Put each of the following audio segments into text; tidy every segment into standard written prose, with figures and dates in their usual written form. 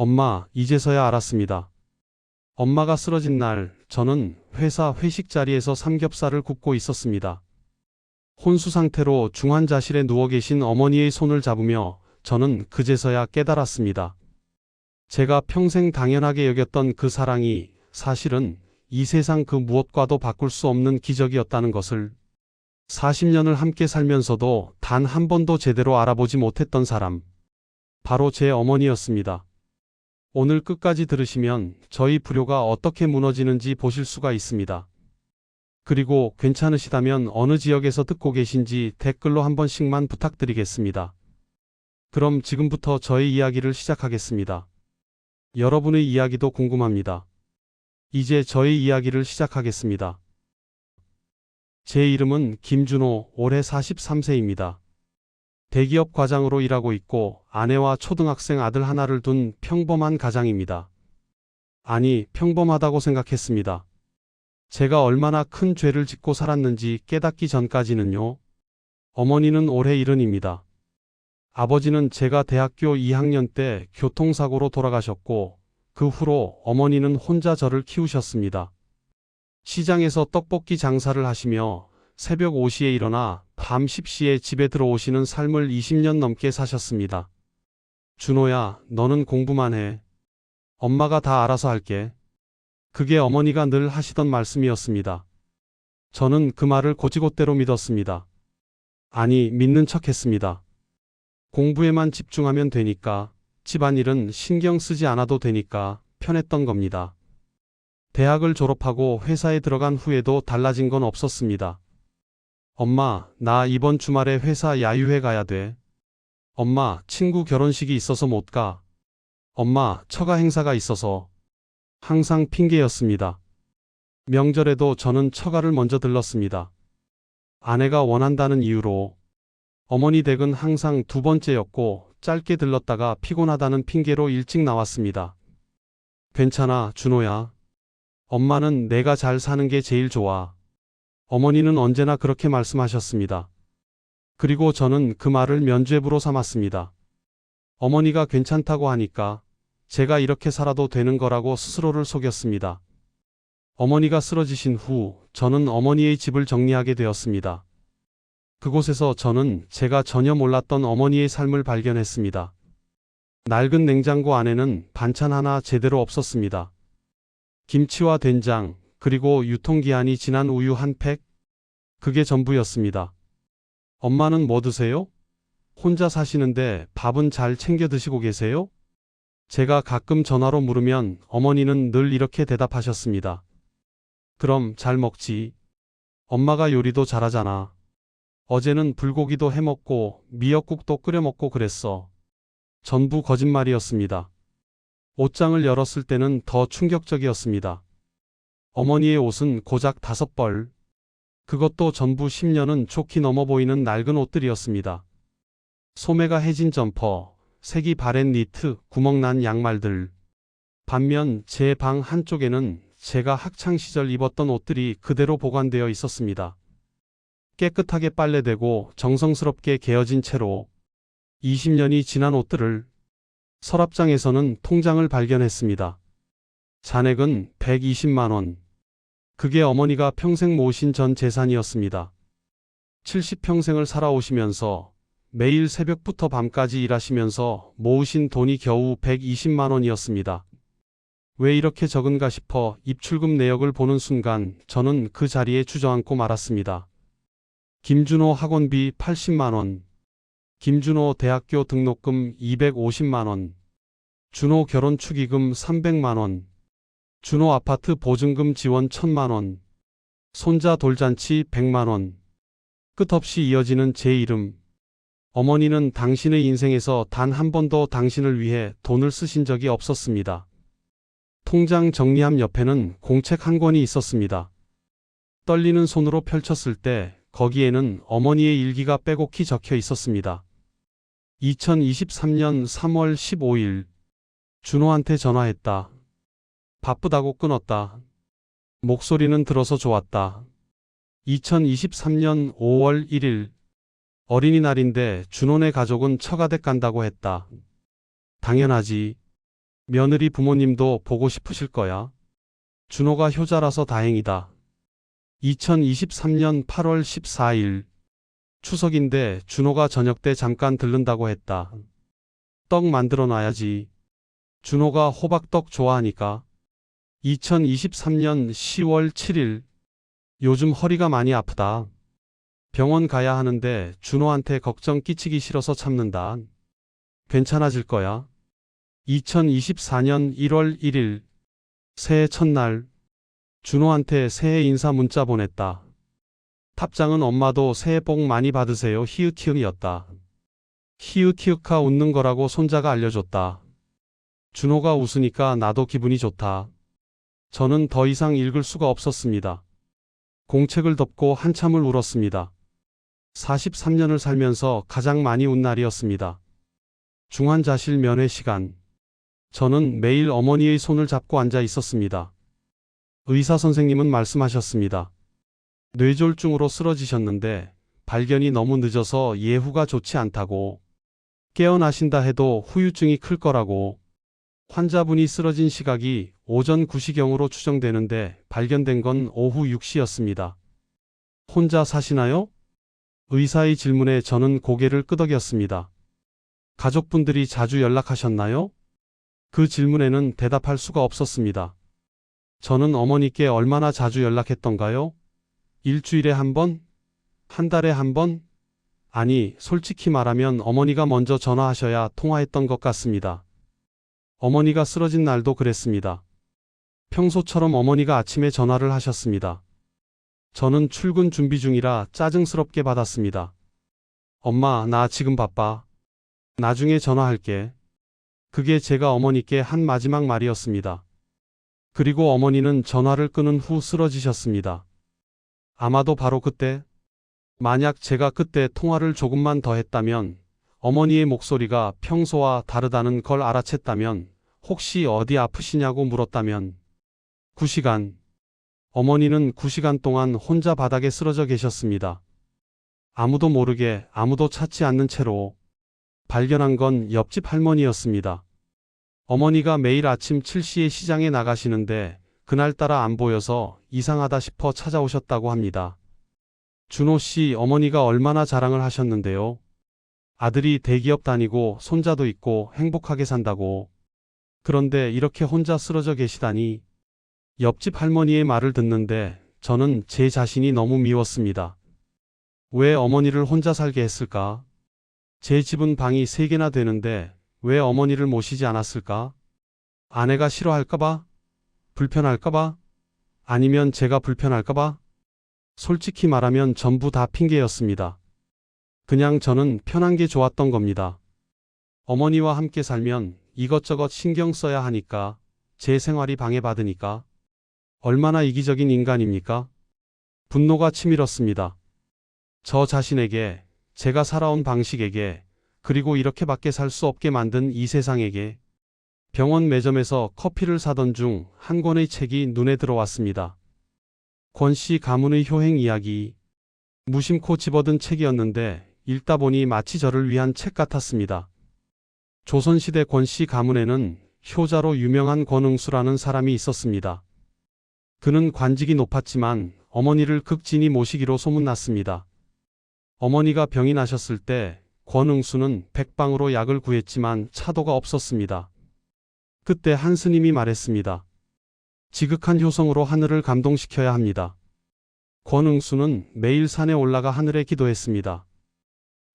엄마, 이제서야 알았습니다. 엄마가 쓰러진 날, 저는 회사 회식 자리에서 삼겹살을 굽고 있었습니다. 혼수 상태로 중환자실에 누워 계신 어머니의 손을 잡으며 저는 그제서야 깨달았습니다. 제가 평생 당연하게 여겼던 그 사랑이 사실은 이 세상 그 무엇과도 바꿀 수 없는 기적이었다는 것을 40년을 함께 살면서도 단 한 번도 제대로 알아보지 못했던 사람, 바로 제 어머니였습니다. 오늘 끝까지 들으시면 저희 불효가 어떻게 무너지는지 보실 수가 있습니다. 그리고 괜찮으시다면 어느 지역에서 듣고 계신지 댓글로 한 번씩만 부탁드리겠습니다. 그럼 지금부터 저의 이야기를 시작하겠습니다. 여러분의 이야기도 궁금합니다. 이제 저의 이야기를 시작하겠습니다. 제 이름은 김준호, 올해 43세입니다. 대기업 과장으로 일하고 있고 아내와 초등학생 아들 하나를 둔 평범한 가장입니다. 아니, 평범하다고 생각했습니다. 제가 얼마나 큰 죄를 짓고 살았는지 깨닫기 전까지는요. 어머니는 올해 70입니다. 아버지는 제가 대학교 2학년 때 교통사고로 돌아가셨고 그 후로 어머니는 혼자 저를 키우셨습니다. 시장에서 떡볶이 장사를 하시며 새벽 5시에 일어나 밤 10시에 집에 들어오시는 삶을 20년 넘게 사셨습니다. 준호야, 너는 공부만 해. 엄마가 다 알아서 할게. 그게 어머니가 늘 하시던 말씀이었습니다. 저는 그 말을 곧이곧대로 믿었습니다. 아니, 믿는 척했습니다. 공부에만 집중하면 되니까, 집안일은 신경 쓰지 않아도 되니까 편했던 겁니다. 대학을 졸업하고 회사에 들어간 후에도 달라진 건 없었습니다. 엄마, 나 이번 주말에 회사 야유회 가야 돼. 엄마, 친구 결혼식이 있어서 못 가. 엄마, 처가 행사가 있어서. 항상 핑계였습니다. 명절에도 저는 처가를 먼저 들렀습니다. 아내가 원한다는 이유로. 어머니 댁은 항상 두 번째였고 짧게 들렀다가 피곤하다는 핑계로 일찍 나왔습니다. 괜찮아, 준호야. 엄마는 내가 잘 사는 게 제일 좋아. 어머니는 언제나 그렇게 말씀하셨습니다. 그리고 저는 그 말을 면죄부로 삼았습니다. 어머니가 괜찮다고 하니까 제가 이렇게 살아도 되는 거라고 스스로를 속였습니다. 어머니가 쓰러지신 후 저는 어머니의 집을 정리하게 되었습니다. 그곳에서 저는 제가 전혀 몰랐던 어머니의 삶을 발견했습니다. 낡은 냉장고 안에는 반찬 하나 제대로 없었습니다. 김치와 된장, 그리고 유통기한이 지난 우유 한 팩? 그게 전부였습니다. 엄마는 뭐 드세요? 혼자 사시는데 밥은 잘 챙겨 드시고 계세요? 제가 가끔 전화로 물으면 어머니는 늘 이렇게 대답하셨습니다. 그럼 잘 먹지. 엄마가 요리도 잘하잖아. 어제는 불고기도 해먹고 미역국도 끓여먹고 그랬어. 전부 거짓말이었습니다. 옷장을 열었을 때는 더 충격적이었습니다. 어머니의 옷은 고작 5벌. 그것도 전부 10년은 좋게 넘어 보이는 낡은 옷들이었습니다. 소매가 해진 점퍼, 색이 바랜 니트, 구멍난 양말들. 반면 제 방 한쪽에는 제가 학창시절 입었던 옷들이 그대로 보관되어 있었습니다. 깨끗하게 빨래되고 정성스럽게 개어진 채로 20년이 지난 옷들을. 서랍장에서는 통장을 발견했습니다. 잔액은 120만 원. 그게 어머니가 평생 모으신 전 재산이었습니다. 70평생을 살아오시면서 매일 새벽부터 밤까지 일하시면서 모으신 돈이 겨우 120만 원이었습니다. 왜 이렇게 적은가 싶어 입출금 내역을 보는 순간 저는 그 자리에 주저앉고 말았습니다. 김준호 학원비 80만 원. 김준호 대학교 등록금 250만 원. 준호 결혼 축의금 300만 원. 준호 아파트 보증금 지원 1000만 원. 손자 돌잔치 100만 원. 끝없이 이어지는 제 이름. 어머니는 당신의 인생에서 단 한 번도 당신을 위해 돈을 쓰신 적이 없었습니다. 통장 정리함 옆에는 공책 한 권이 있었습니다. 떨리는 손으로 펼쳤을 때 거기에는 어머니의 일기가 빼곡히 적혀 있었습니다. 2023년 3월 15일. 준호한테 전화했다. 바쁘다고 끊었다. 목소리는 들어서 좋았다. 2023년 5월 1일. 어린이날인데 준호네 가족은 처가댁 간다고 했다. 당연하지. 며느리 부모님도 보고 싶으실 거야. 준호가 효자라서 다행이다. 2023년 8월 14일. 추석인데 준호가 저녁 때 잠깐 들른다고 했다. 떡 만들어 놔야지. 준호가 호박떡 좋아하니까. 2023년 10월 7일. 요즘 허리가 많이 아프다. 병원 가야 하는데 준호한테 걱정 끼치기 싫어서 참는다. 괜찮아질 거야. 2024년 1월 1일. 새해 첫날. 준호한테 새해 인사 문자 보냈다. 답장은 엄마도 새해 복 많이 받으세요 히읗히읗이었다. 히읗히읗하 웃는 거라고 손자가 알려줬다. 준호가 웃으니까 나도 기분이 좋다. 저는 더 이상 읽을 수가 없었습니다. 공책을 덮고 한참을 울었습니다. 43년을 살면서 가장 많이 운 날이었습니다. 중환자실 면회 시간. 저는 매일 어머니의 손을 잡고 앉아 있었습니다. 의사 선생님은 말씀하셨습니다. 뇌졸중으로 쓰러지셨는데 발견이 너무 늦어서 예후가 좋지 않다고. 깨어나신다 해도 후유증이 클 거라고. 환자분이 쓰러진 시각이 오전 9시경으로 추정되는데 발견된 건 오후 6시였습니다. 혼자 사시나요? 의사의 질문에 저는 고개를 끄덕였습니다. 가족분들이 자주 연락하셨나요? 그 질문에는 대답할 수가 없었습니다. 저는 어머니께 얼마나 자주 연락했던가요? 일주일에 한 번? 한 달에 한 번? 아니, 솔직히 말하면 어머니가 먼저 전화하셔야 통화했던 것 같습니다. 어머니가 쓰러진 날도 그랬습니다. 평소처럼 어머니가 아침에 전화를 하셨습니다. 저는 출근 준비 중이라 짜증스럽게 받았습니다. 엄마, 나 지금 바빠. 나중에 전화할게. 그게 제가 어머니께 한 마지막 말이었습니다. 그리고 어머니는 전화를 끊은 후 쓰러지셨습니다. 아마도 바로 그때, 만약 제가 그때 통화를 조금만 더 했다면, 어머니의 목소리가 평소와 다르다는 걸 알아챘다면, 혹시 어디 아프시냐고 물었다면, 9시간. 어머니는 9시간 동안 혼자 바닥에 쓰러져 계셨습니다. 아무도 모르게, 아무도 찾지 않는 채로. 발견한 건 옆집 할머니였습니다. 어머니가 매일 아침 7시에 시장에 나가시는데 그날따라 안 보여서 이상하다 싶어 찾아오셨다고 합니다. 준호 씨 어머니가 얼마나 자랑을 하셨는데요. 아들이 대기업 다니고 손자도 있고 행복하게 산다고. 그런데 이렇게 혼자 쓰러져 계시다니. 옆집 할머니의 말을 듣는데 저는 제 자신이 너무 미웠습니다. 왜 어머니를 혼자 살게 했을까? 제 집은 방이 3개나 되는데 왜 어머니를 모시지 않았을까? 아내가 싫어할까봐? 불편할까봐? 아니면 제가 불편할까봐? 솔직히 말하면 전부 다 핑계였습니다. 그냥 저는 편한 게 좋았던 겁니다. 어머니와 함께 살면 이것저것 신경 써야 하니까, 제 생활이 방해받으니까. 얼마나 이기적인 인간입니까? 분노가 치밀었습니다. 저 자신에게, 제가 살아온 방식에게, 그리고 이렇게밖에 살 수 없게 만든 이 세상에게. 병원 매점에서 커피를 사던 중 한 권의 책이 눈에 들어왔습니다. 권씨 가문의 효행 이야기. 무심코 집어든 책이었는데 읽다 보니 마치 저를 위한 책 같았습니다. 조선시대 권씨 가문에는 효자로 유명한 권응수라는 사람이 있었습니다. 그는 관직이 높았지만 어머니를 극진히 모시기로 소문났습니다. 어머니가 병이 나셨을 때 권응수는 백방으로 약을 구했지만 차도가 없었습니다. 그때 한 스님이 말했습니다. 지극한 효성으로 하늘을 감동시켜야 합니다. 권응수는 매일 산에 올라가 하늘에 기도했습니다.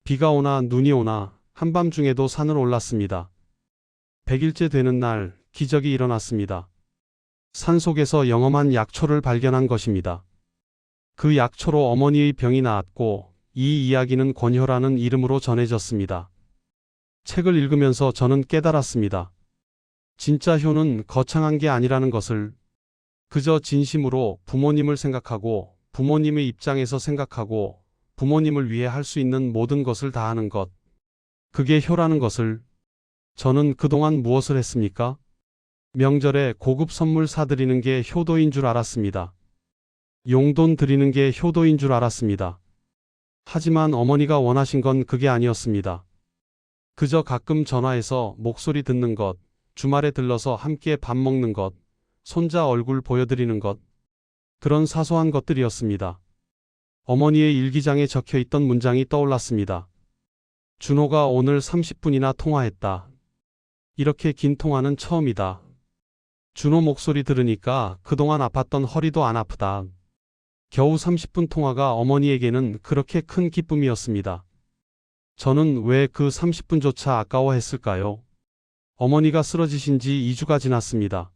비가 오나 눈이 오나 한밤중에도 산을 올랐습니다. 100일째 되는 날 기적이 일어났습니다. 산속에서 영험한 약초를 발견한 것입니다. 그 약초로 어머니의 병이 나았고 이 이야기는 권효라는 이름으로 전해졌습니다. 책을 읽으면서 저는 깨달았습니다. 진짜 효는 거창한 게 아니라는 것을. 그저 진심으로 부모님을 생각하고 부모님의 입장에서 생각하고 부모님을 위해 할 수 있는 모든 것을 다하는 것. 그게 효라는 것을. 저는 그동안 무엇을 했습니까? 명절에 고급 선물 사드리는 게 효도인 줄 알았습니다. 용돈 드리는 게 효도인 줄 알았습니다. 하지만 어머니가 원하신 건 그게 아니었습니다. 그저 가끔 전화해서 목소리 듣는 것, 주말에 들러서 함께 밥 먹는 것, 손자 얼굴 보여드리는 것, 그런 사소한 것들이었습니다. 어머니의 일기장에 적혀 있던 문장이 떠올랐습니다. 준호가 오늘 30분이나 통화했다. 이렇게 긴 통화는 처음이다. 준호 목소리 들으니까 그동안 아팠던 허리도 안 아프다. 겨우 30분 통화가 어머니에게는 그렇게 큰 기쁨이었습니다. 저는 왜 그 30분조차 아까워했을까요? 어머니가 쓰러지신 지 2주가 지났습니다.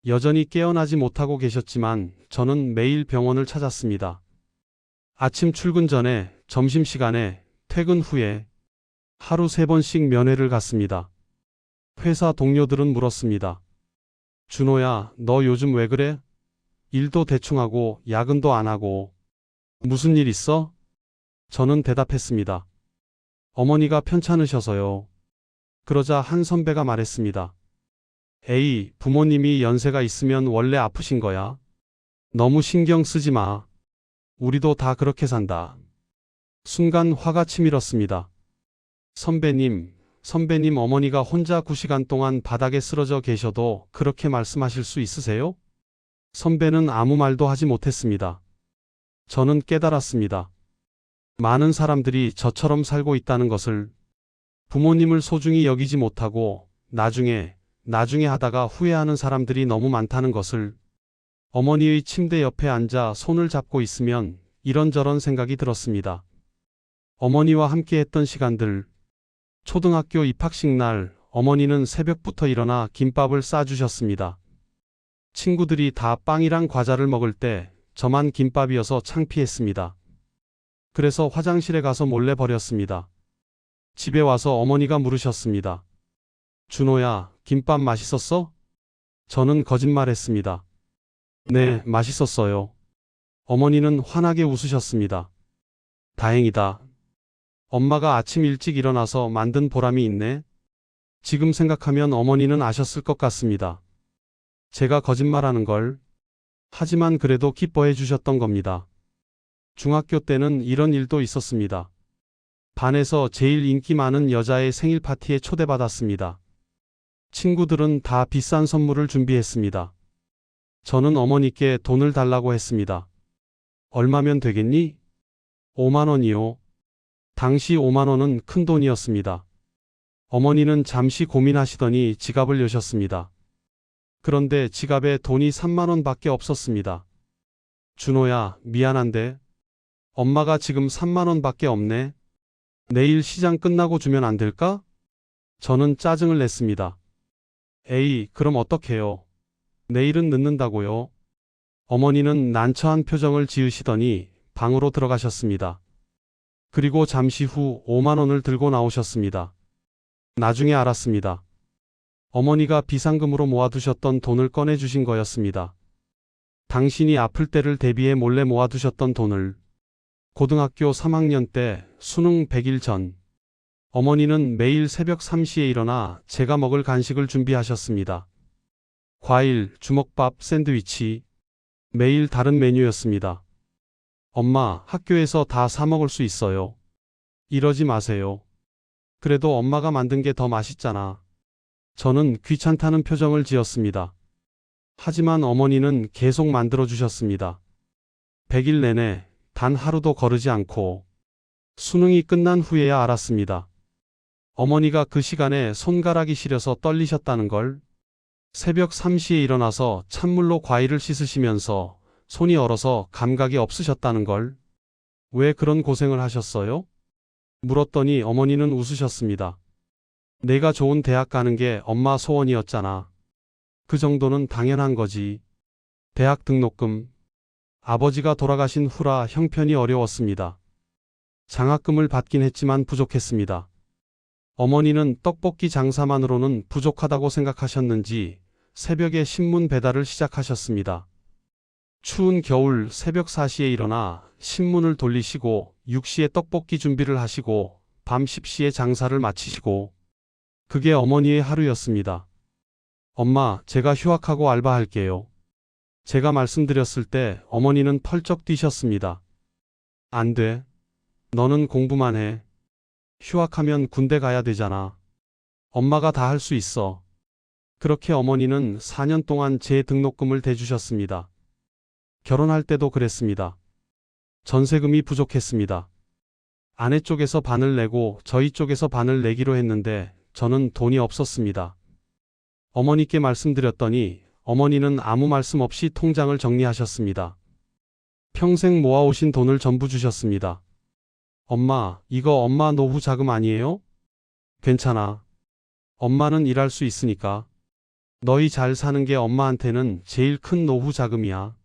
여전히 깨어나지 못하고 계셨지만 저는 매일 병원을 찾았습니다. 아침 출근 전에, 점심시간에, 퇴근 후에 하루 3번씩 면회를 갔습니다. 회사 동료들은 물었습니다. 준호야, 너 요즘 왜 그래? 일도 대충 하고 야근도 안 하고 무슨 일 있어? 저는 대답했습니다. 어머니가 편찮으셔서요. 그러자 한 선배가 말했습니다. 에이, 부모님이 연세가 있으면 원래 아프신 거야. 너무 신경 쓰지 마. 우리도 다 그렇게 산다. 순간 화가 치밀었습니다. 선배님 어머니가 혼자 9시간 동안 바닥에 쓰러져 계셔도 그렇게 말씀하실 수 있으세요? 선배는 아무 말도 하지 못했습니다. 저는 깨달았습니다. 많은 사람들이 저처럼 살고 있다는 것을, 부모님을 소중히 여기지 못하고 나중에 하다가 후회하는 사람들이 너무 많다는 것을. 어머니의 침대 옆에 앉아 손을 잡고 있으면 이런저런 생각이 들었습니다. 어머니와 함께 했던 시간들, 초등학교 입학식 날 어머니는 새벽부터 일어나 김밥을 싸주셨습니다. 친구들이 다 빵이랑 과자를 먹을 때 저만 김밥이어서 창피했습니다. 그래서 화장실에 가서 몰래 버렸습니다. 집에 와서 어머니가 물으셨습니다. 준호야, 김밥 맛있었어? 저는 거짓말했습니다. 네, 맛있었어요. 어머니는 환하게 웃으셨습니다. 다행이다. 엄마가 아침 일찍 일어나서 만든 보람이 있네. 지금 생각하면 어머니는 아셨을 것 같습니다. 제가 거짓말하는 걸. 하지만 그래도 기뻐해 주셨던 겁니다. 중학교 때는 이런 일도 있었습니다. 반에서 제일 인기 많은 여자의 생일 파티에 초대받았습니다. 친구들은 다 비싼 선물을 준비했습니다. 저는 어머니께 돈을 달라고 했습니다. 얼마면 되겠니? 5만 원이요. 당시 5만 원은 큰 돈이었습니다. 어머니는 잠시 고민하시더니 지갑을 여셨습니다. 그런데 지갑에 돈이 3만 원밖에 없었습니다. 준호야, 미안한데 엄마가 지금 3만 원밖에 없네. 내일 시장 끝나고 주면 안 될까? 저는 짜증을 냈습니다. 에이, 그럼 어떡해요? 내일은 늦는다고요. 어머니는 난처한 표정을 지으시더니 방으로 들어가셨습니다. 그리고 잠시 후 5만 원을 들고 나오셨습니다. 나중에 알았습니다. 어머니가 비상금으로 모아두셨던 돈을 꺼내주신 거였습니다. 당신이 아플 때를 대비해 몰래 모아두셨던 돈을. 고등학교 3학년 때 수능 100일 전, 어머니는 매일 새벽 3시에 일어나 제가 먹을 간식을 준비하셨습니다. 과일, 주먹밥, 샌드위치, 매일 다른 메뉴였습니다. 엄마, 학교에서 다 사 먹을 수 있어요. 이러지 마세요. 그래도 엄마가 만든 게 더 맛있잖아. 저는 귀찮다는 표정을 지었습니다. 하지만 어머니는 계속 만들어 주셨습니다. 100일 내내 단 하루도 거르지 않고. 수능이 끝난 후에야 알았습니다. 어머니가 그 시간에 손가락이 시려서 떨리셨다는 걸. 새벽 3시에 일어나서 찬물로 과일을 씻으시면서 손이 얼어서 감각이 없으셨다는 걸. 왜 그런 고생을 하셨어요? 물었더니 어머니는 웃으셨습니다. 내가 좋은 대학 가는 게 엄마 소원이었잖아. 그 정도는 당연한 거지. 대학 등록금. 아버지가 돌아가신 후라 형편이 어려웠습니다. 장학금을 받긴 했지만 부족했습니다. 어머니는 떡볶이 장사만으로는 부족하다고 생각하셨는지 새벽에 신문 배달을 시작하셨습니다. 추운 겨울 새벽 4시에 일어나 신문을 돌리시고 6시에 떡볶이 준비를 하시고 밤 10시에 장사를 마치시고. 그게 어머니의 하루였습니다. 엄마, 제가 휴학하고 알바할게요. 제가 말씀드렸을 때 어머니는 펄쩍 뛰셨습니다. 안 돼. 너는 공부만 해. 휴학하면 군대 가야 되잖아. 엄마가 다 할 수 있어. 그렇게 어머니는 4년 동안 제 등록금을 대주셨습니다. 결혼할 때도 그랬습니다. 전세금이 부족했습니다. 아내 쪽에서 반을 내고 저희 쪽에서 반을 내기로 했는데 저는 돈이 없었습니다. 어머니께 말씀드렸더니 어머니는 아무 말씀 없이 통장을 정리하셨습니다. 평생 모아오신 돈을 전부 주셨습니다. 엄마, 이거 엄마 노후 자금 아니에요? 괜찮아. 엄마는 일할 수 있으니까. 너희 잘 사는 게 엄마한테는 제일 큰 노후 자금이야.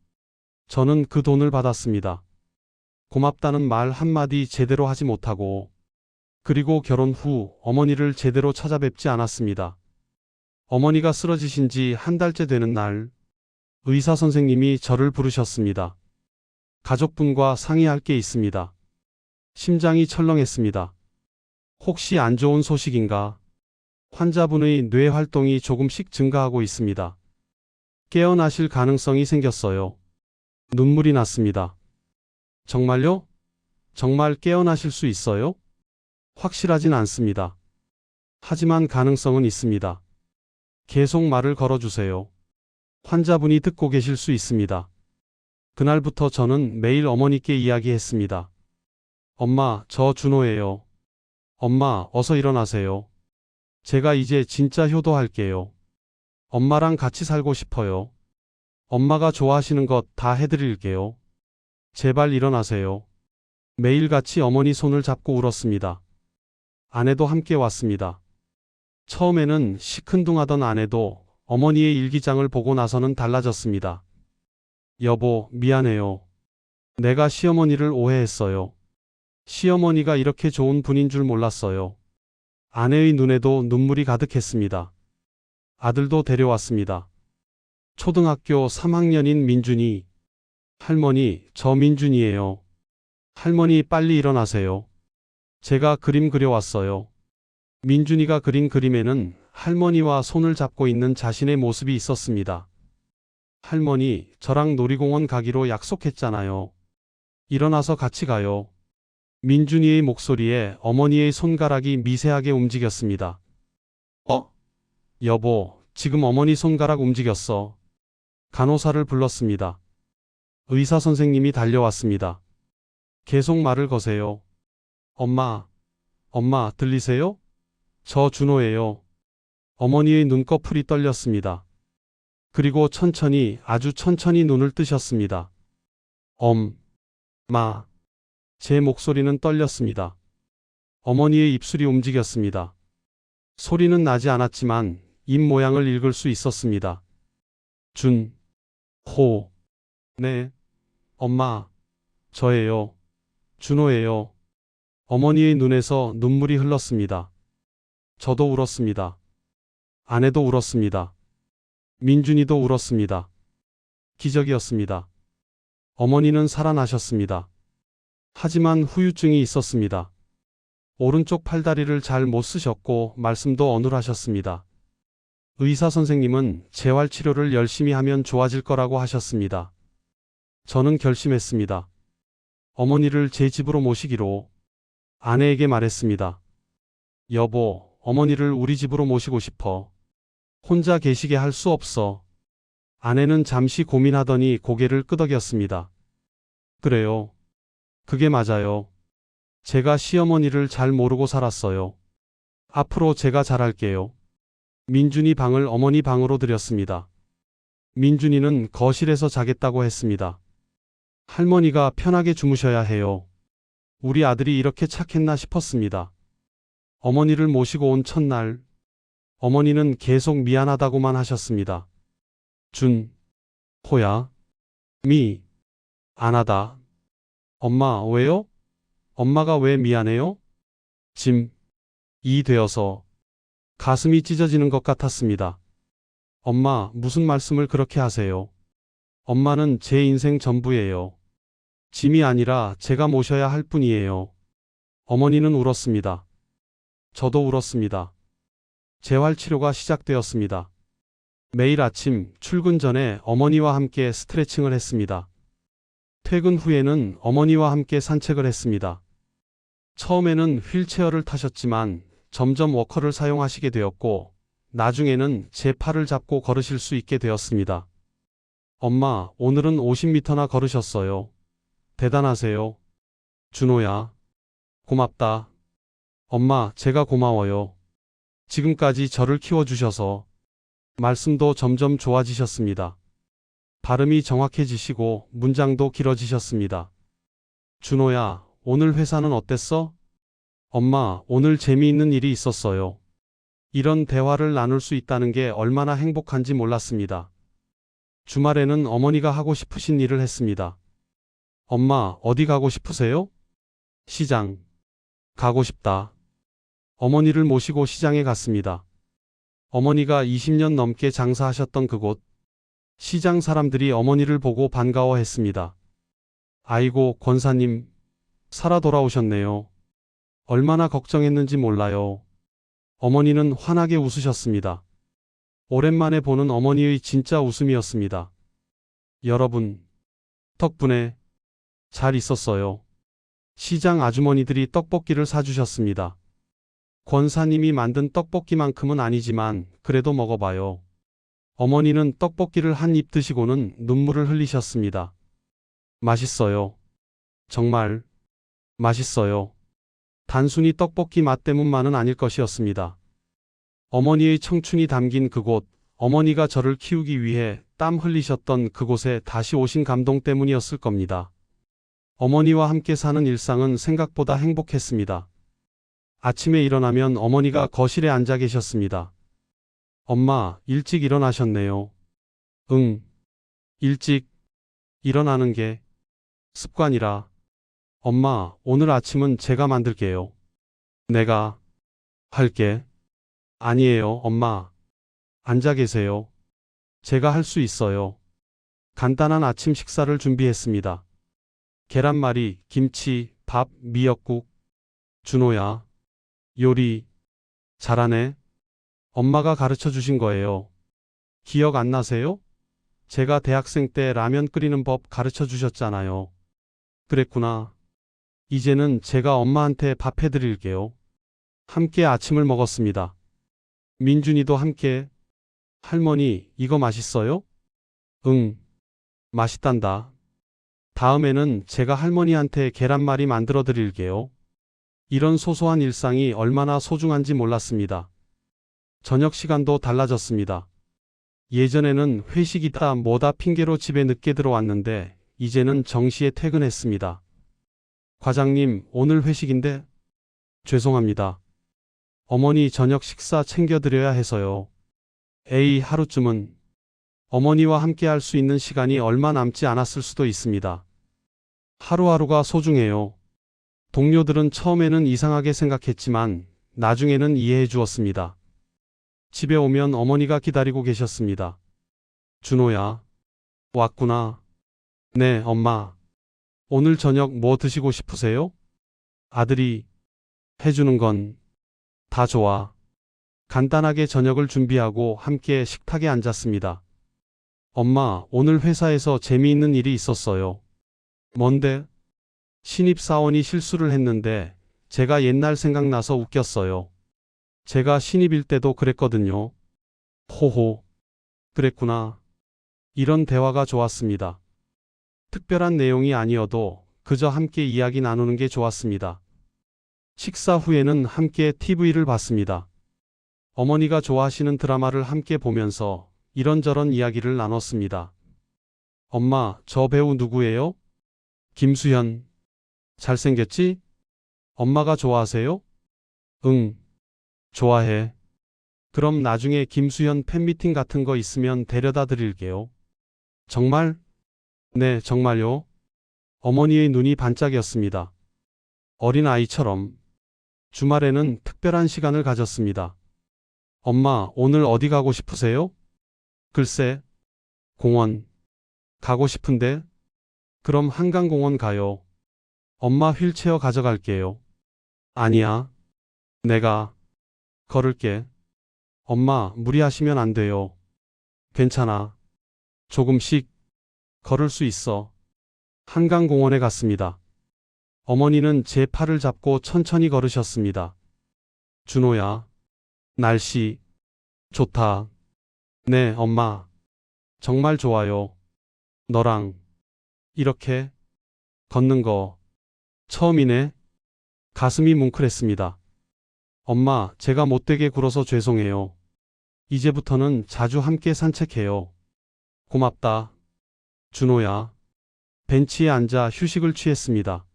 저는 그 돈을 받았습니다. 고맙다는 말 한마디 제대로 하지 못하고, 그리고 결혼 후 어머니를 제대로 찾아뵙지 않았습니다. 어머니가 쓰러지신 지 한 달째 되는 날, 의사 선생님이 저를 부르셨습니다. 가족분과 상의할 게 있습니다. 심장이 철렁했습니다. 혹시 안 좋은 소식인가? 환자분의 뇌 활동이 조금씩 증가하고 있습니다. 깨어나실 가능성이 생겼어요. 눈물이 났습니다. 정말요? 정말 깨어나실 수 있어요? 확실하진 않습니다. 하지만 가능성은 있습니다. 계속 말을 걸어주세요. 환자분이 듣고 계실 수 있습니다. 그날부터 저는 매일 어머니께 이야기했습니다. 엄마, 저 준호예요. 엄마, 어서 일어나세요. 제가 이제 진짜 효도할게요. 엄마랑 같이 살고 싶어요. 엄마가 좋아하시는 것 다 해드릴게요. 제발 일어나세요. 매일같이 어머니 손을 잡고 울었습니다. 아내도 함께 왔습니다. 처음에는 시큰둥하던 아내도 어머니의 일기장을 보고 나서는 달라졌습니다. 여보, 미안해요. 내가 시어머니를 오해했어요. 시어머니가 이렇게 좋은 분인 줄 몰랐어요. 아내의 눈에도 눈물이 가득했습니다. 아들도 데려왔습니다. 초등학교 3학년인 민준이. 할머니, 저 민준이에요. 할머니 빨리 일어나세요. 제가 그림 그려왔어요. 민준이가 그린 그림에는 할머니와 손을 잡고 있는 자신의 모습이 있었습니다. 할머니, 저랑 놀이공원 가기로 약속했잖아요. 일어나서 같이 가요. 민준이의 목소리에 어머니의 손가락이 미세하게 움직였습니다. 여보, 지금 어머니 손가락 움직였어. 간호사를 불렀습니다. 의사 선생님이 달려왔습니다. 계속 말을 거세요. 엄마, 들리세요? 저 준호예요. 어머니의 눈꺼풀이 떨렸습니다. 그리고 천천히, 아주 천천히 눈을 뜨셨습니다. 엄마. 제 목소리는 떨렸습니다. 어머니의 입술이 움직였습니다. 소리는 나지 않았지만 입 모양을 읽을 수 있었습니다. 준호. 네. 엄마. 저예요. 준호예요. 어머니의 눈에서 눈물이 흘렀습니다. 저도 울었습니다. 아내도 울었습니다. 민준이도 울었습니다. 기적이었습니다. 어머니는 살아나셨습니다. 하지만 후유증이 있었습니다. 오른쪽 팔다리를 잘 못 쓰셨고 말씀도 어눌하셨습니다. 의사 선생님은 재활치료를 열심히 하면 좋아질 거라고 하셨습니다. 저는 결심했습니다. 어머니를 제 집으로 모시기로. 아내에게 말했습니다. 여보, 어머니를 우리 집으로 모시고 싶어. 혼자 계시게 할 수 없어. 아내는 잠시 고민하더니 고개를 끄덕였습니다. 그래요. 그게 맞아요. 제가 시어머니를 잘 모르고 살았어요. 앞으로 제가 잘할게요. 민준이 방을 어머니 방으로 들였습니다. 민준이는 거실에서 자겠다고 했습니다. 할머니가 편하게 주무셔야 해요. 우리 아들이 이렇게 착했나 싶었습니다. 어머니를 모시고 온 첫날, 어머니는 계속 미안하다고만 하셨습니다. 준호야, 미안하다. 엄마, 왜요? 엄마가 왜 미안해요? 짐이 되어서 가슴이 찢어지는 것 같았습니다. 엄마, 무슨 말씀을 그렇게 하세요? 엄마는 제 인생 전부예요. 짐이 아니라 제가 모셔야 할 뿐이에요. 어머니는 울었습니다. 저도 울었습니다. 재활치료가 시작되었습니다. 매일 아침 출근 전에 어머니와 함께 스트레칭을 했습니다. 퇴근 후에는 어머니와 함께 산책을 했습니다. 처음에는 휠체어를 타셨지만 점점 워커를 사용하시게 되었고 나중에는 제 팔을 잡고 걸으실 수 있게 되었습니다. 엄마, 오늘은 50m나 걸으셨어요. 대단하세요. 준호야. 고맙다. 엄마, 제가 고마워요. 지금까지 저를 키워주셔서. 말씀도 점점 좋아지셨습니다. 발음이 정확해지시고 문장도 길어지셨습니다. 준호야, 오늘 회사는 어땠어? 엄마, 오늘 재미있는 일이 있었어요. 이런 대화를 나눌 수 있다는 게 얼마나 행복한지 몰랐습니다. 주말에는 어머니가 하고 싶으신 일을 했습니다. 엄마, 어디 가고 싶으세요? 시장. 가고 싶다. 어머니를 모시고 시장에 갔습니다. 어머니가 20년 넘게 장사하셨던 그곳. 시장 사람들이 어머니를 보고 반가워했습니다. 아이고, 권사님, 살아 돌아오셨네요. 얼마나 걱정했는지 몰라요. 어머니는 환하게 웃으셨습니다. 오랜만에 보는 어머니의 진짜 웃음이었습니다. 여러분, 덕분에 잘 있었어요. 시장 아주머니들이 떡볶이를 사주셨습니다. 권사님이 만든 떡볶이만큼은 아니지만 그래도 먹어봐요. 어머니는 떡볶이를 한 입 드시고는 눈물을 흘리셨습니다. 맛있어요. 정말 맛있어요. 단순히 떡볶이 맛 때문만은 아닐 것이었습니다. 어머니의 청춘이 담긴 그곳, 어머니가 저를 키우기 위해 땀 흘리셨던 그곳에 다시 오신 감동 때문이었을 겁니다. 어머니와 함께 사는 일상은 생각보다 행복했습니다. 아침에 일어나면 어머니가 거실에 앉아 계셨습니다. 엄마, 일찍 일어나셨네요. 응. 일찍 일어나는 게 습관이라. 엄마, 오늘 아침은 제가 만들게요. 내가 할게. 아니에요, 엄마. 앉아 계세요. 제가 할 수 있어요. 간단한 아침 식사를 준비했습니다. 계란말이, 김치, 밥, 미역국. 준호야, 요리 잘하네. 엄마가 가르쳐 주신 거예요. 기억 안 나세요? 제가 대학생 때 라면 끓이는 법 가르쳐 주셨잖아요. 그랬구나. 이제는 제가 엄마한테 밥 해드릴게요. 함께 아침을 먹었습니다. 민준이도 함께. 할머니, 이거 맛있어요? 응, 맛있단다. 다음에는 제가 할머니한테 계란말이 만들어 드릴게요. 이런 소소한 일상이 얼마나 소중한지 몰랐습니다. 저녁 시간도 달라졌습니다. 예전에는 회식이다 뭐다 핑계로 집에 늦게 들어왔는데 이제는 정시에 퇴근했습니다. 과장님, 오늘 회식인데? 죄송합니다. 어머니 저녁 식사 챙겨드려야 해서요. 에이, 하루쯤은. 어머니와 함께 할 수 있는 시간이 얼마 남지 않았을 수도 있습니다. 하루하루가 소중해요. 동료들은 처음에는 이상하게 생각했지만 나중에는 이해해 주었습니다. 집에 오면 어머니가 기다리고 계셨습니다. 준호야, 왔구나. 네, 엄마. 오늘 저녁 뭐 드시고 싶으세요? 아들이 해주는 건 다 좋아. 간단하게 저녁을 준비하고 함께 식탁에 앉았습니다. 엄마, 오늘 회사에서 재미있는 일이 있었어요. 뭔데? 신입사원이 실수를 했는데 제가 옛날 생각나서 웃겼어요. 제가 신입일 때도 그랬거든요. 호호. 그랬구나. 이런 대화가 좋았습니다. 특별한 내용이 아니어도 그저 함께 이야기 나누는 게 좋았습니다. 식사 후에는 함께 TV를 봤습니다. 어머니가 좋아하시는 드라마를 함께 보면서 이런저런 이야기를 나눴습니다. 엄마, 저 배우 누구예요? 김수현. 잘생겼지? 엄마가 좋아하세요? 응, 좋아해. 그럼 나중에 김수현 팬미팅 같은 거 있으면 데려다 드릴게요. 정말? 네, 정말요. 어머니의 눈이 반짝였습니다. 어린아이처럼. 주말에는 특별한 시간을 가졌습니다. 엄마, 오늘 어디 가고 싶으세요? 글쎄, 공원. 가고 싶은데? 그럼 한강공원 가요. 엄마 휠체어 가져갈게요. 아니야. 내가 걸을게. 엄마, 무리하시면 안 돼요. 괜찮아. 조금씩 걸을 수 있어. 한강공원에 갔습니다. 어머니는 제 팔을 잡고 천천히 걸으셨습니다. 준호야, 날씨 좋다. 네, 엄마. 정말 좋아요. 너랑 이렇게 걷는 거 처음이네. 가슴이 뭉클했습니다. 엄마, 제가 못되게 굴어서 죄송해요. 이제부터는 자주 함께 산책해요. 고맙다. 준호야. 벤치에 앉아 휴식을 취했습니다.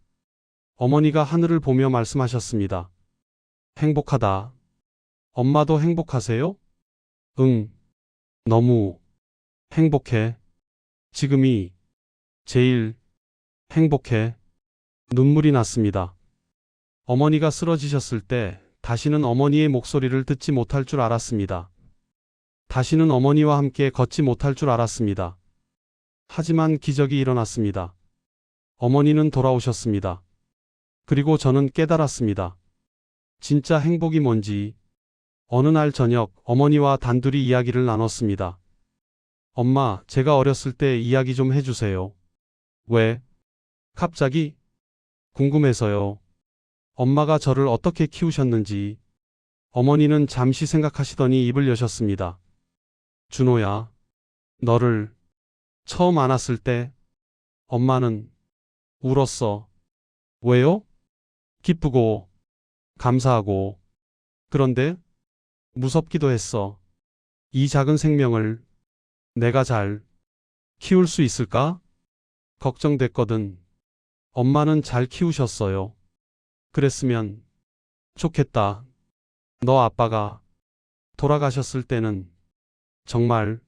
어머니가 하늘을 보며 말씀하셨습니다. 행복하다. 엄마도 행복하세요? 응. 너무 행복해. 지금이 제일 행복해. 눈물이 났습니다. 어머니가 쓰러지셨을 때 다시는 어머니의 목소리를 듣지 못할 줄 알았습니다. 다시는 어머니와 함께 걷지 못할 줄 알았습니다. 하지만 기적이 일어났습니다. 어머니는 돌아오셨습니다. 그리고 저는 깨달았습니다. 진짜 행복이 뭔지. 어느 날 저녁 어머니와 단둘이 이야기를 나눴습니다. 엄마, 제가 어렸을 때 이야기 좀 해주세요. 왜? 갑자기? 궁금해서요. 엄마가 저를 어떻게 키우셨는지. 어머니는 잠시 생각하시더니 입을 여셨습니다. 준호야, 너를 처음 안았을 때 엄마는 울었어. 왜요? 기쁘고 감사하고 그런데 무섭기도 했어. 이 작은 생명을 내가 잘 키울 수 있을까? 걱정됐거든. 엄마는 잘 키우셨어요. 그랬으면 좋겠다. 너 아빠가 돌아가셨을 때는 정말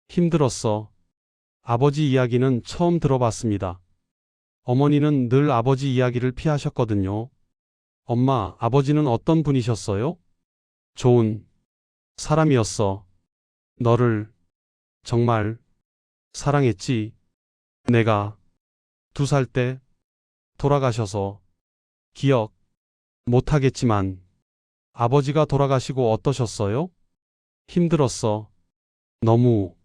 힘들었어. 아버지 이야기는 처음 들어봤습니다. 어머니는 늘 아버지 이야기를 피하셨거든요. 엄마, 아버지는 어떤 분이셨어요? 좋은 사람이었어. 너를 정말 사랑했지. 내가 2살 때 돌아가셔서 기억 못하겠지만 아버지가 돌아가시고 어떠셨어요? 힘들었어. 너무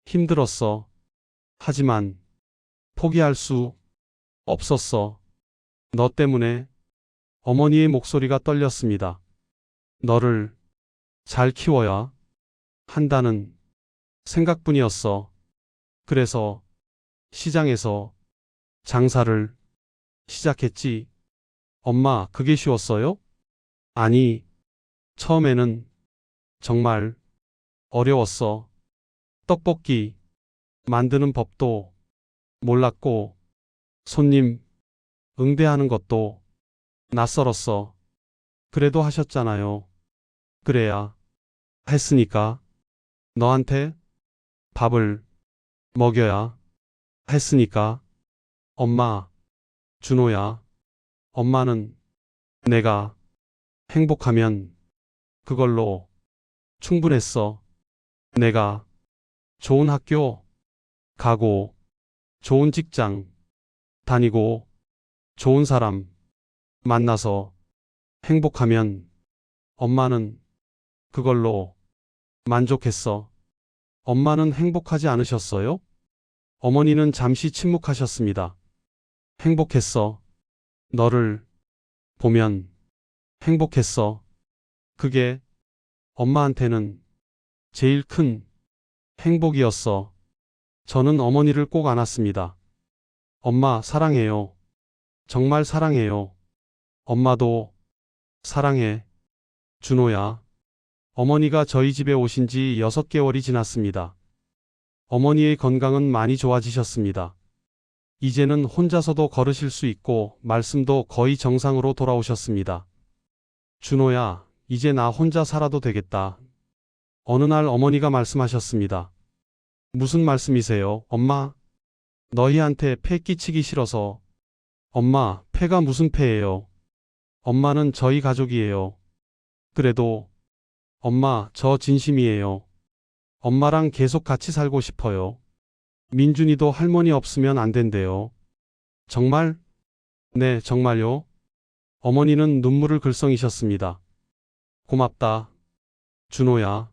힘들었어. 하지만 포기할 수 없었어. 너 때문에. 어머니의 목소리가 떨렸습니다. 너를 잘 키워야 한다는 생각뿐이었어. 그래서 시장에서 장사를 시작했지. 엄마, 그게 쉬웠어요? 아니, 처음에는 정말 어려웠어. 떡볶이 만드는 법도 몰랐고, 손님 응대하는 것도 낯설었어. 그래도 하셨잖아요. 그래야 했으니까. 너한테 밥을 먹여야 했으니까. 엄마, 준호야. 엄마는 내가 행복하면 그걸로 충분했어. 내가 좋은 학교 가고, 좋은 직장 다니고, 좋은 사람 만나서 행복하면 엄마는 그걸로 만족했어. 엄마는 행복하지 않으셨어요? 어머니는 잠시 침묵하셨습니다. 행복했어. 너를 보면 행복했어. 그게 엄마한테는 제일 큰 행복이었어. 저는 어머니를 꼭 안았습니다. 엄마, 사랑해요. 정말 사랑해요. 엄마도 사랑해. 준호야. 어머니가 저희 집에 오신 지 6개월이 지났습니다. 어머니의 건강은 많이 좋아지셨습니다. 이제는 혼자서도 걸으실 수 있고 말씀도 거의 정상으로 돌아오셨습니다. 준호야, 이제 나 혼자 살아도 되겠다. 어느 날 어머니가 말씀하셨습니다. 무슨 말씀이세요, 엄마? 너희한테 폐 끼치기 싫어서. 엄마, 폐가 무슨 폐예요? 엄마는 저희 가족이에요. 그래도 엄마, 저 진심이에요. 엄마랑 계속 같이 살고 싶어요. 민준이도 할머니 없으면 안 된대요. 정말? 네, 정말요. 어머니는 눈물을 글썽이셨습니다. 고맙다. 준호야.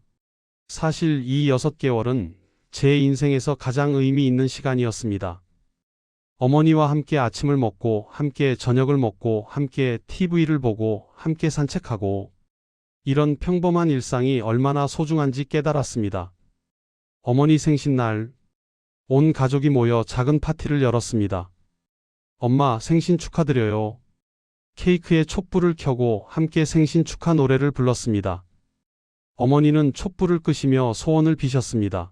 사실 이 6개월은 제 인생에서 가장 의미 있는 시간이었습니다. 어머니와 함께 아침을 먹고, 함께 저녁을 먹고, 함께 TV를 보고, 함께 산책하고, 이런 평범한 일상이 얼마나 소중한지 깨달았습니다. 어머니 생신날, 온 가족이 모여 작은 파티를 열었습니다. 엄마 생신 축하드려요. 케이크에 촛불을 켜고 함께 생신 축하 노래를 불렀습니다. 어머니는 촛불을 끄시며 소원을 비셨습니다.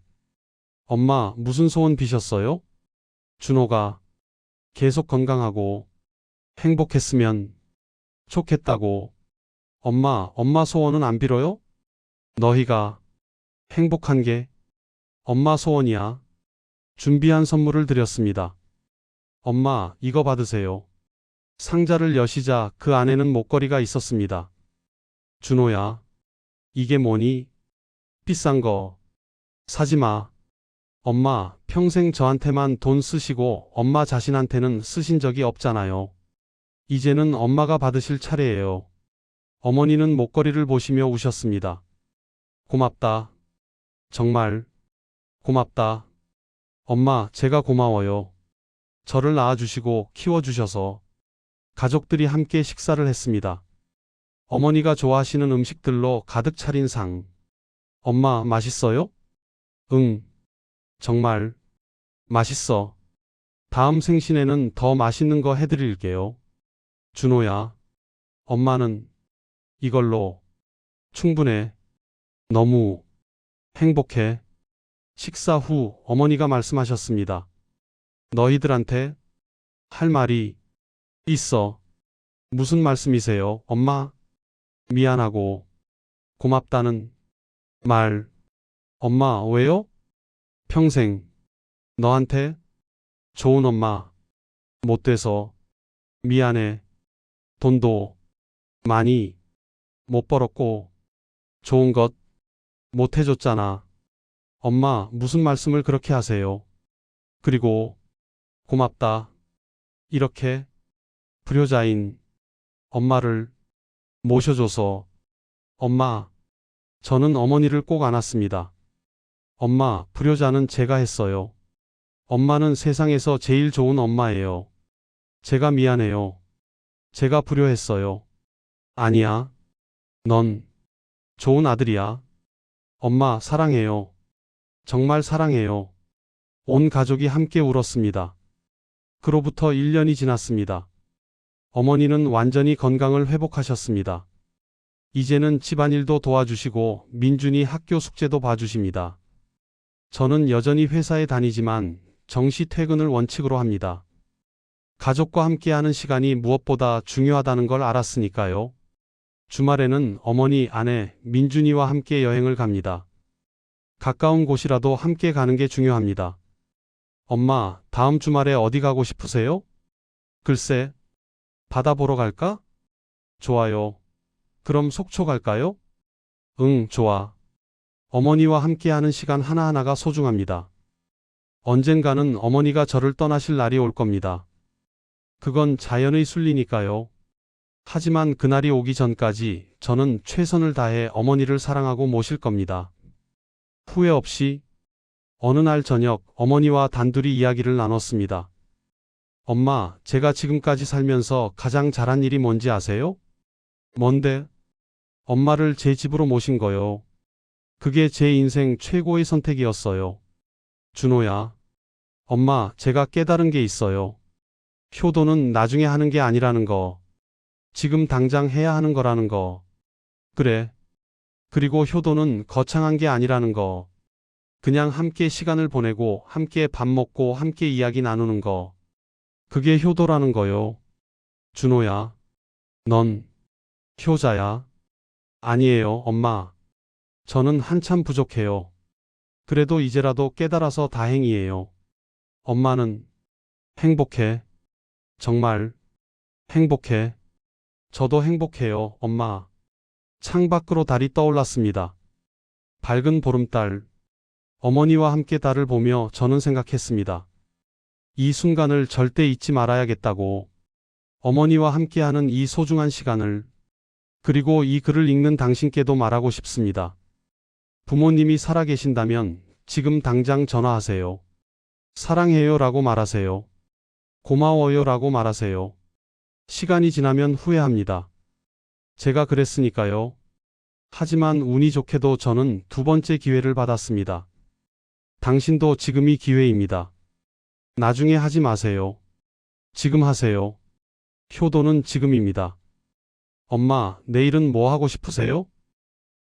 엄마, 무슨 소원 비셨어요? 준호가 계속 건강하고 행복했으면 좋겠다고. 엄마 소원은 안 빌어요? 너희가 행복한 게 엄마 소원이야. 준비한 선물을 드렸습니다. 엄마, 이거 받으세요. 상자를 여시자 그 안에는 목걸이가 있었습니다. 준호야, 이게 뭐니? 비싼 거 사지 마. 엄마, 평생 저한테만 돈 쓰시고 엄마 자신한테는 쓰신 적이 없잖아요. 이제는 엄마가 받으실 차례예요. 어머니는 목걸이를 보시며 우셨습니다. 고맙다. 정말 고맙다. 엄마, 제가 고마워요. 저를 낳아주시고 키워주셔서. 가족들이 함께 식사를 했습니다. 어머니가 좋아하시는 음식들로 가득 차린 상. 엄마, 맛있어요? 응, 정말 맛있어. 다음 생신에는 더 맛있는 거 해드릴게요. 준호야, 엄마는 이걸로 충분해. 너무 행복해. 식사 후 어머니가 말씀하셨습니다. 너희들한테 할 말이 있어. 무슨 말씀이세요, 엄마? 미안하고 고맙다는 말. 엄마, 왜요? 평생 너한테 좋은 엄마 못 돼서 미안해. 돈도 많이 못 벌었고 좋은 것 못 해줬잖아. 엄마, 무슨 말씀을 그렇게 하세요? 그리고 고맙다. 이렇게 불효자인 엄마를 모셔줘서. 엄마, 저는 어머니를 꼭 안았습니다. 엄마, 불효자는 제가 했어요. 엄마는 세상에서 제일 좋은 엄마예요. 제가 미안해요. 제가 불효했어요. 아니야. 넌 좋은 아들이야. 엄마, 사랑해요. 정말 사랑해요. 온 가족이 함께 울었습니다. 그로부터 1년이 지났습니다. 어머니는 완전히 건강을 회복하셨습니다. 이제는 집안일도 도와주시고 민준이 학교 숙제도 봐주십니다. 저는 여전히 회사에 다니지만 정시 퇴근을 원칙으로 합니다. 가족과 함께하는 시간이 무엇보다 중요하다는 걸 알았으니까요. 주말에는 어머니, 아내, 민준이와 함께 여행을 갑니다. 가까운 곳이라도 함께 가는 게 중요합니다. 엄마, 다음 주말에 어디 가고 싶으세요? 글쎄, 바다 보러 갈까? 좋아요. 그럼 속초 갈까요? 응, 좋아. 어머니와 함께하는 시간 하나하나가 소중합니다. 언젠가는 어머니가 저를 떠나실 날이 올 겁니다. 그건 자연의 순리니까요. 하지만 그날이 오기 전까지 저는 최선을 다해 어머니를 사랑하고 모실 겁니다. 후회 없이. 어느 날 저녁 어머니와 단둘이 이야기를 나눴습니다. 엄마, 제가 지금까지 살면서 가장 잘한 일이 뭔지 아세요? 뭔데? 엄마를 제 집으로 모신 거요. 그게 제 인생 최고의 선택이었어요. 준호야, 엄마, 제가 깨달은 게 있어요. 효도는 나중에 하는 게 아니라는 거. 지금 당장 해야 하는 거라는 거. 그래. 그리고 효도는 거창한 게 아니라는 거. 그냥 함께 시간을 보내고 함께 밥 먹고 함께 이야기 나누는 거. 그게 효도라는 거요. 준호야, 넌 효자야. 아니에요, 엄마. 저는 한참 부족해요. 그래도 이제라도 깨달아서 다행이에요. 엄마는 행복해. 정말 행복해. 저도 행복해요, 엄마. 창밖으로 달이 떠올랐습니다. 밝은 보름달. 어머니와 함께 달을 보며 저는 생각했습니다. 이 순간을 절대 잊지 말아야겠다고. 어머니와 함께하는 이 소중한 시간을. 그리고 이 글을 읽는 당신께도 말하고 싶습니다. 부모님이 살아계신다면 지금 당장 전화하세요. 사랑해요 라고 말하세요. 고마워요 라고 말하세요. 시간이 지나면 후회합니다. 제가 그랬으니까요. 하지만 운이 좋게도 저는 두 번째 기회를 받았습니다. 당신도 지금이 기회입니다. 나중에 하지 마세요. 지금 하세요. 효도는 지금입니다. 엄마, 내일은 뭐 하고 싶으세요?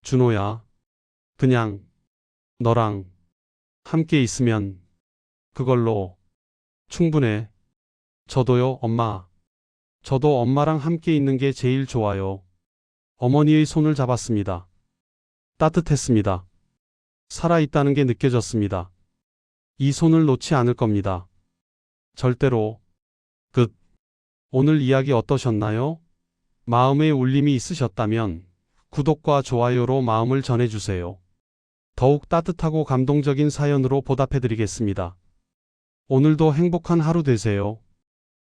준호야, 그냥 너랑 함께 있으면 그걸로 충분해. 저도요, 엄마. 저도 엄마랑 함께 있는 게 제일 좋아요. 어머니의 손을 잡았습니다. 따뜻했습니다. 살아있다는 게 느껴졌습니다. 이 손을 놓지 않을 겁니다. 절대로. 끝. 오늘 이야기 어떠셨나요? 마음의 울림이 있으셨다면 구독과 좋아요로 마음을 전해주세요. 더욱 따뜻하고 감동적인 사연으로 보답해드리겠습니다. 오늘도 행복한 하루 되세요.